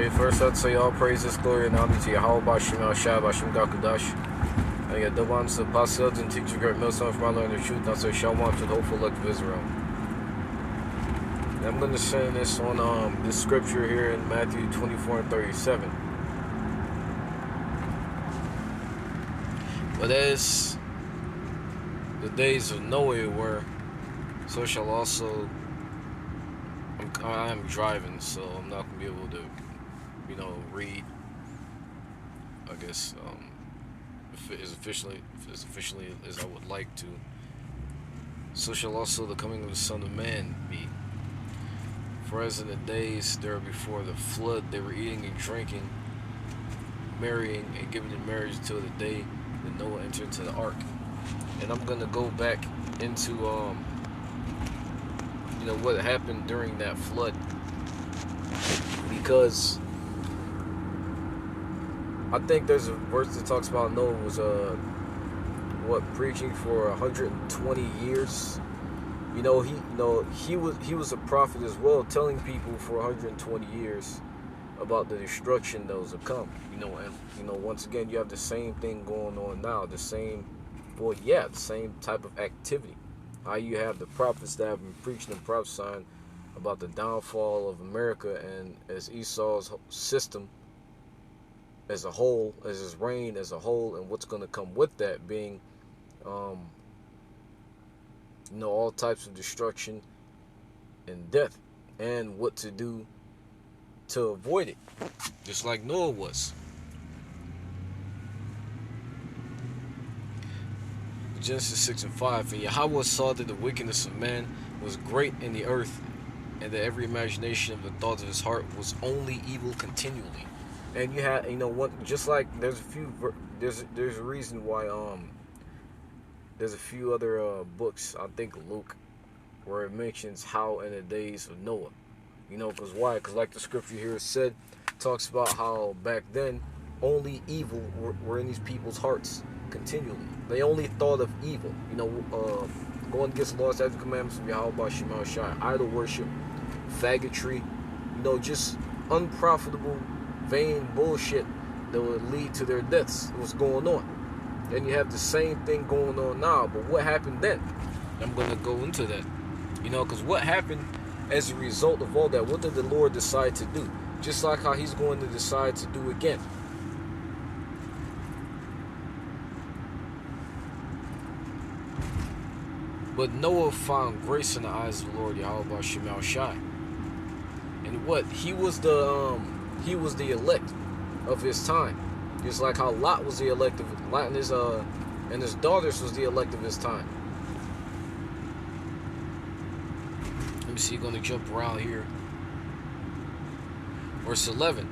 Okay, first I'd say all praises, glory, and honor to Yahweh Bashim Al Shah Bashim Gakudash. I get double honors to the apostles and teachers, great millstone from our learning the truth. I say Shalom to the hopeful elect of Israel. And I'm going to send this on this scripture here in Matthew 24 and 37. But as the days of Noah were, so shall also. I'm driving, so I'm not going to be able to, read, I guess, as efficiently as I would like to. So shall also the coming of the Son of Man be. For as in the days there before the flood, they were eating and drinking, marrying and giving in marriage until the day that Noah entered into the ark. And I'm going to go back into, what happened during that flood. Because I think there's a verse that talks about Noah was preaching for 120 years. He was a prophet as well, telling people for 120 years about the destruction that was to come. And once again you have the same thing going on now, the same type of activity. How you have the prophets that have been preaching and prophesying about the downfall of America and as Esau's system as a whole, as his reign as a whole, and what's going to come with that being, all types of destruction and death, and what to do to avoid it, just like Noah was. Genesis 6 and 5. And Yahweh saw that the wickedness of man was great in the earth, and that every imagination of the thoughts of his heart was only evil continually. And you had, just like there's a reason why there's a few other books, I think Luke, where it mentions how in the days of Noah. Because why? Because like the scripture here said, talks about how back then only evil were in these people's hearts continually. They only thought of evil. Going against the laws, statutes, and commandments of Yahweh Bashim Al Shai, idol worship, faggotry, just unprofitable, vain bullshit that would lead to their deaths. What's going on? And you have the same thing going on now. But what happened then? I'm going to go into that. Because what happened as a result of all that? What did the Lord decide to do? Just like how he's going to decide to do again. But Noah found grace in the eyes of the Lord Yahweh Bashim Al Shai. And what? He was the elect of his time. Just like how Lot was the elect of Lot, and his daughters was the elect of his time. Let me see, going to jump around here. Verse 11.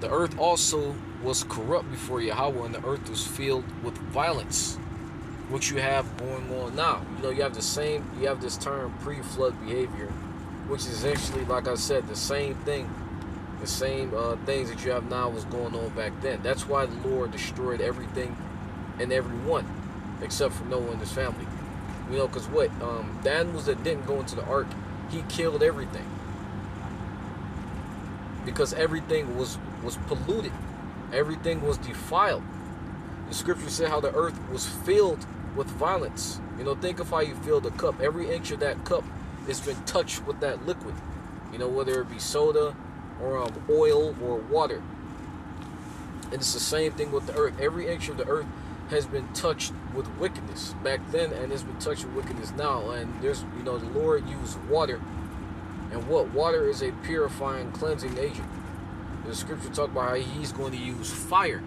The earth also was corrupt before Yahweh, and the earth was filled with violence. What you have going on now. You have this term pre-flood behavior, which is essentially, like I said, the same thing. The same things that you have now was going on back then. That's why the Lord destroyed everything and everyone except for Noah and his family. Because the animals that didn't go into the ark, he killed everything. Because everything was polluted. Everything was defiled. The scripture said how the earth was filled with violence. Think of how you fill the cup. Every inch of that cup has been touched with that liquid. Whether it be soda or oil or water. And it's the same thing with the earth. Every inch of the earth has been touched with wickedness back then, and it's been touched with wickedness now. And there's, the Lord used water. And what? Water is a purifying, cleansing agent. The scripture talk about how he's going to use fire.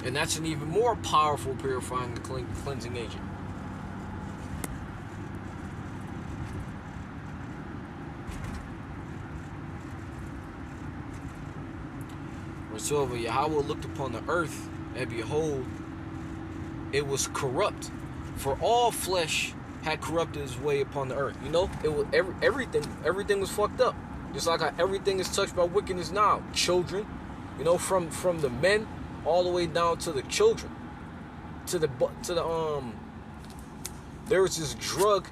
And that's an even more powerful purifying and cleansing agent. Verse 12, and Yahweh looked upon the earth, and behold, it was corrupt, for all flesh had corrupted his way upon the earth. It was everything was fucked up. Just like how everything is touched by wickedness now. Children, from the men all the way down to the children, there was this drug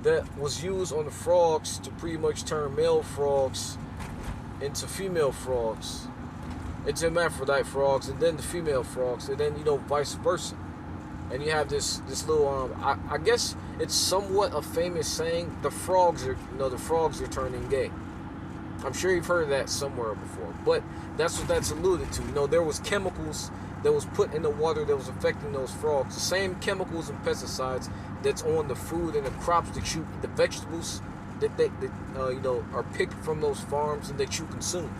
that was used on the frogs to pretty much turn male frogs into female frogs, into hermaphrodite frogs, and then the female frogs, and then vice versa. And you have this little I guess it's somewhat a famous saying: the frogs are turning gay. I'm sure you've heard that somewhere before, but that's what that's alluded to. There was chemicals that was put in the water that was affecting those frogs. The same chemicals and pesticides that's on the food and the crops that you eat, the vegetables that are picked from those farms and that you consume.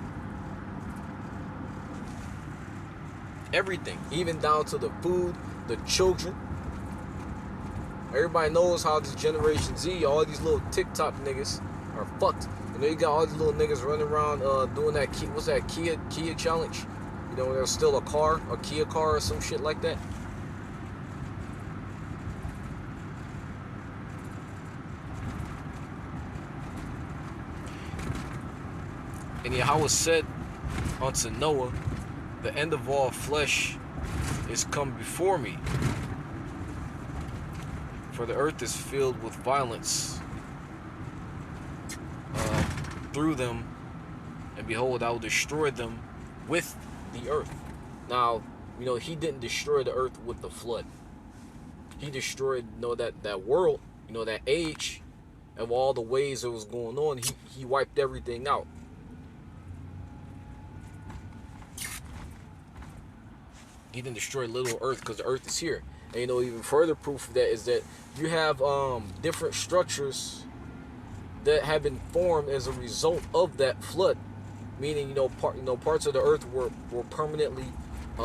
Everything, even down to the food, the children. Everybody knows how this Generation Z, all these little TikTok niggas are fucked. You got all these little niggas running around doing that what's that Kia challenge? There's still a Kia car or some shit like that. And Yahweh said unto Noah, the end of all flesh is come before me, for the earth is filled with violence through them, and behold, I will destroy them with the earth. Now, he didn't destroy the earth with the flood. He destroyed, that world, that age of all the ways that was going on. He wiped everything out. He didn't destroy little earth because the earth is here. And even further proof of that is that you have different structures that have been formed as a result of that flood. Meaning, parts of the earth were permanently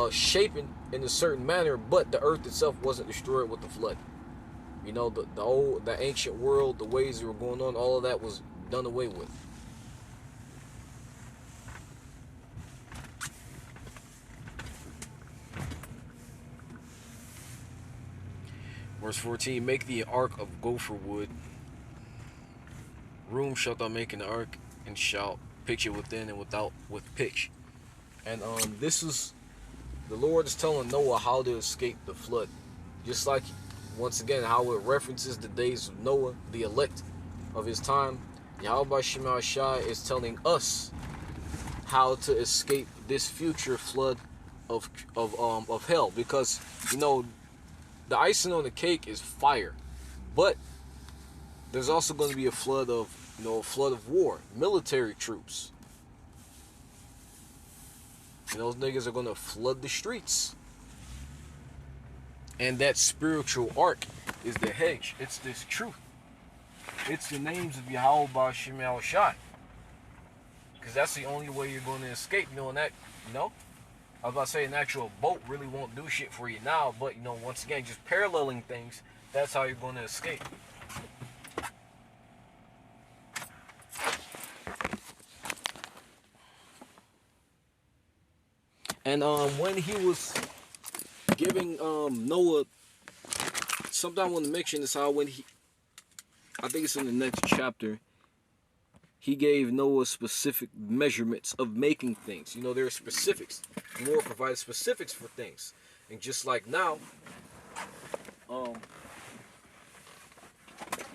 shapen in a certain manner, but the earth itself wasn't destroyed with the flood. The ancient world, the ways that were going on, all of that was done away with. Verse 14, make thee an ark of gopher wood. Room shalt thou make in the ark, and shalt pitch it within and without with pitch. And this is, the Lord is telling Noah how to escape the flood. Just like, once again, how it references the days of Noah, the elect of his time. Yahweh Shema Shai is telling us how to escape this future flood of hell. Because, the icing on the cake is fire, but there's also going to be a flood of war, military troops. And those niggas are going to flood the streets. And that spiritual ark is the hedge. It's this truth. It's the names of Yahweh Ba'Shem Yahweh Shai. Because that's the only way you're going to escape. I was about to say an actual boat really won't do shit for you now, but once again, just paralleling things, that's how you're going to escape. And when he was giving Noah, something I want to mention is how I think it's in the next chapter, he gave Noah specific measurements of making things. There are specifics. The Lord provided specifics for things. And just like now,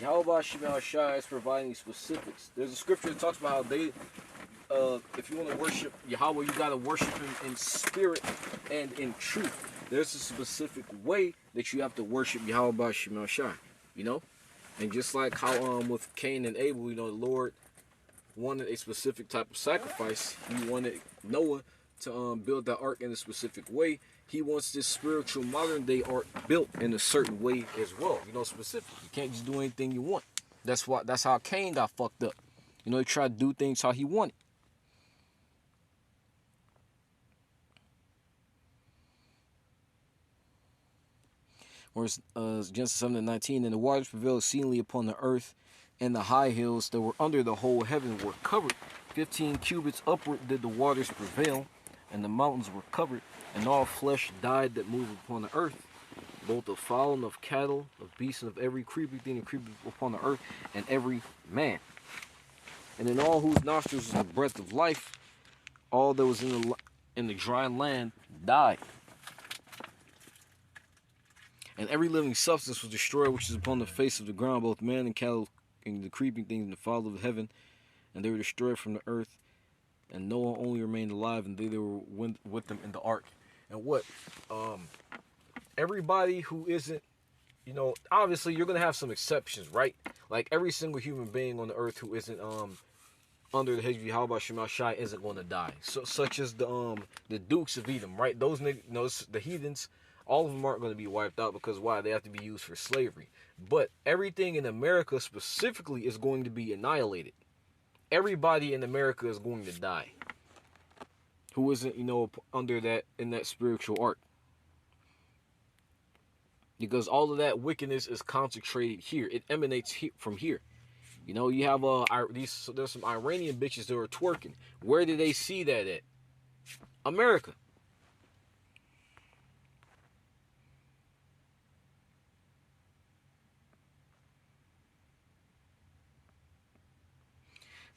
Yahweh Shema Shai is providing specifics. There's a scripture that talks about how they, if you want to worship Yahweh, you got to worship him in spirit and in truth. There's a specific way that you have to worship Yahweh Shema Shai, And just like how with Cain and Abel, the Lord wanted a specific type of sacrifice. He wanted Noah to build that ark in a specific way. He wants this spiritual modern day ark built in a certain way as well. Specific. You can't just do anything you want. That's how Cain got fucked up. He tried to do things how he wanted. Whereas Genesis 7:19, and the waters prevailed exceedingly upon the earth, and the high hills that were under the whole heaven were covered. 15 cubits upward did the waters prevail, and the mountains were covered, and all flesh died that moved upon the earth, both of fowl and of cattle, of beasts and of every creeping thing that creepeth upon the earth, and every man. And in all whose nostrils was the breath of life, all that was in the dry land died. And every living substance was destroyed which is upon the face of the ground, both man and cattle, and the creeping things and the fowl of heaven, and they were destroyed from the earth. and Noah only remained alive, and they were with them in the ark. And what? Everybody who isn't, obviously you're gonna have some exceptions, right? Like every single human being on the earth who isn't under the Hijri Halba Shema Shai isn't going to die. So, such as the Dukes of Edom, right? Those niggas, the heathens, all of them aren't going to be wiped out because why? They have to be used for slavery. But everything in America specifically is going to be annihilated. Everybody in America is going to die who isn't, under that, in that spiritual ark. Because all of that wickedness is concentrated here. It emanates from here. You have there's some Iranian bitches that are twerking. Where did they see that at? America.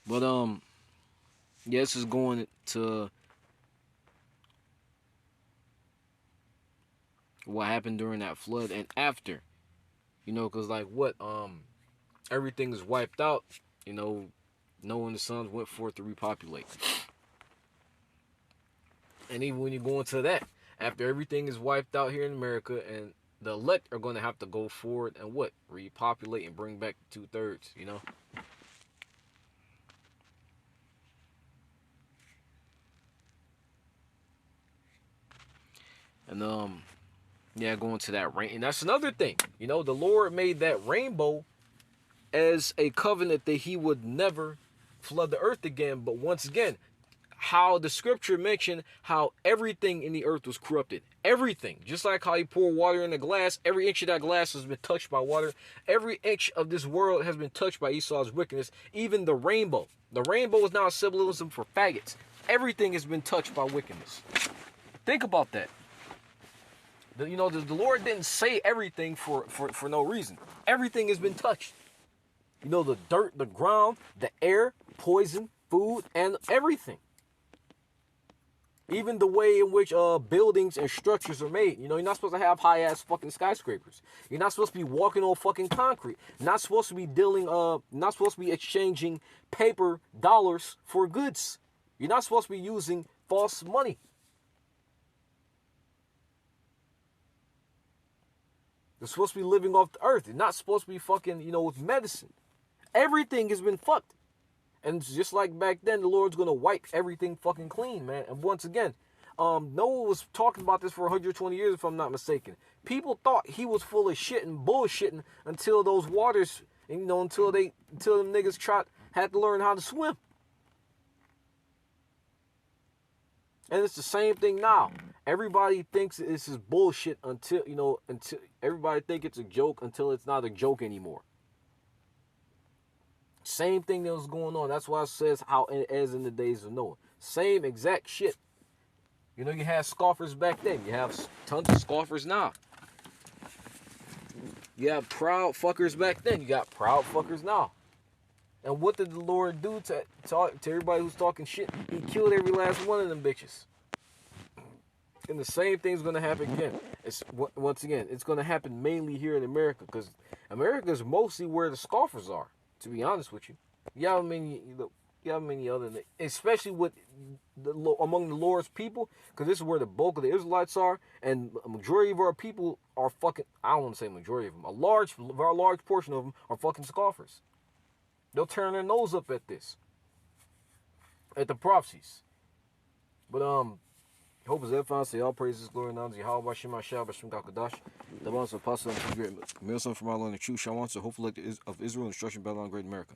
But yeah, this is going to what happened during that flood and after. Because like what everything is wiped out, Noah and the sons went forth to repopulate. And even when you go into that, after everything is wiped out here in America, and the elect are going to have to go forward and what? Repopulate and bring back 2/3, And yeah, going to that rain. And that's another thing. The Lord made that rainbow as a covenant that he would never flood the earth again. But once again, how the scripture mentioned how everything in the earth was corrupted. Everything. Just like how you pour water in a glass, every inch of that glass has been touched by water. Every inch of this world has been touched by Esau's wickedness. Even the rainbow. The rainbow is now a symbolism for faggots. Everything has been touched by wickedness. Think about that. The Lord didn't say everything for no reason. Everything has been touched. The dirt, the ground, the air, poison, food, and everything. Even the way in which buildings and structures are made. You're not supposed to have high-ass fucking skyscrapers. You're not supposed to be walking on fucking concrete. Not supposed to be not supposed to be exchanging paper dollars for goods. You're not supposed to be using false money. You're supposed to be living off the earth. You're not supposed to be fucking, with medicine. Everything has been fucked. And just like back then, the Lord's going to wipe everything fucking clean, man. And once again, Noah was talking about this for 120 years, if I'm not mistaken. People thought he was full of shit and bullshitting until those waters, until them niggas had to learn how to swim. And it's the same thing now. Everybody thinks this is bullshit until everybody think it's a joke until it's not a joke anymore. Same thing that was going on. That's why it says how as in the days of Noah. Same exact shit. You had scoffers back then. You have tons of scoffers now. You have proud fuckers back then. You got proud fuckers now. And what did the Lord do to everybody who's talking shit? He killed every last one of them bitches. And the same thing's going to happen again. Once again, it's going to happen mainly here in America, because America is mostly where the scoffers are, to be honest with you. You have many other, especially with among the Lord's people, because this is where the bulk of the Israelites are, and a majority of our people are fucking, I don't want to say majority of them, a large portion of them are fucking scoffers. They'll turn their nose up at this, at the prophecies. But hope is edifying. Say all praises, glory, and honor to Yahweh, Shem HaShah, B'Shem Kakadash. The bonds of apostle and great. Mail son from our Lord and the true Shawan. So hopefully of Israel, instruction, Babylon, great America.